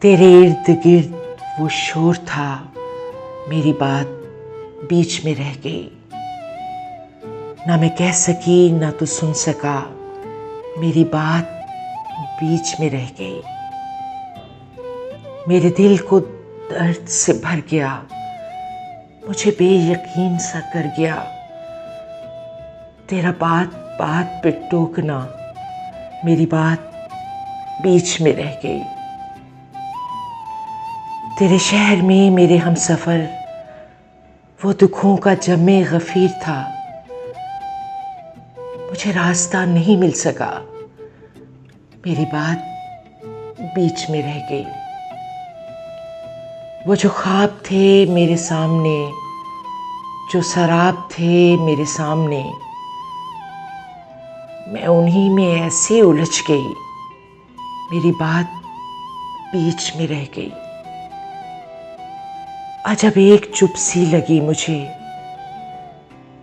तेरे इर्द गिर्द वो शोर था, मेरी बात बीच में रह गई। ना मैं कह सकी ना तू सुन सका, मेरी बात बीच में रह गई। मेरे दिल को दर्द से भर गया, मुझे बेयकीन सा कर गया। तेरा बात बात पे टोकना, मेरी बात बीच में रह गई। तेरे शहर में मेरे हमसफर वो दुखों का जमे गफीर था, मुझे रास्ता नहीं मिल सका, मेरी बात बीच में रह गई। वो जो ख्वाब थे मेरे सामने, जो शराब थे मेरे सामने, मैं उन्हीं में ऐसे उलझ गई, मेरी बात बीच में रह गई। अजब एक चुप सी लगी मुझे,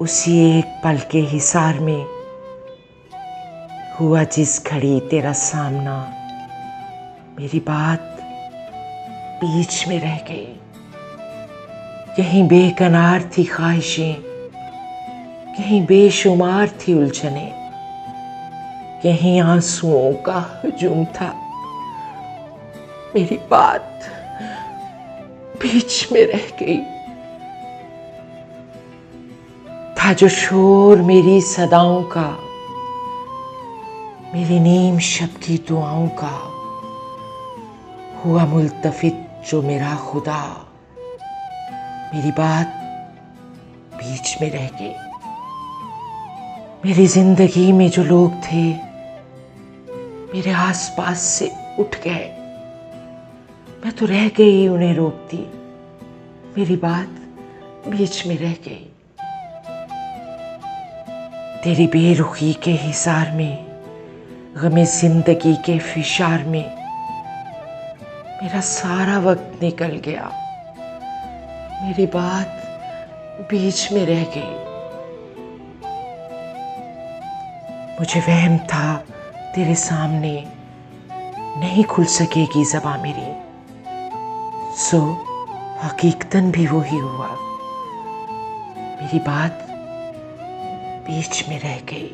उसी एक पल के हिसार में हुआ जिस घड़ी तेरा सामना, मेरी बात बीच में रह गई। कहीं बेकरार थी ख्वाहिशें, कहीं बेशुमार थी उलझने, कहीं आंसुओं का हुजूम था, मेरी बात बीच में रह गई। था जो शोर मेरी सदाओं का, मेरी नीम शब की दुआओं का, हुआ मुल्तफित जो मेरा खुदा, मेरी बात बीच में रह गई। मेरी जिंदगी में जो लोग थे मेरे आसपास से उठ गए, मैं तो रह गई उन्हें रोकती, मेरी बात बीच में रह गई। तेरी बेरुखी के हिसार में, गमे जिंदगी के फिशार में मेरा सारा वक्त निकल गया, मेरी बात बीच में रह गई। मुझे वहम था तेरे सामने नहीं खुल सकेगी ज़बां मेरी, सो हकीकतन भी वो ही हुआ, मेरी बात बीच में रह गई।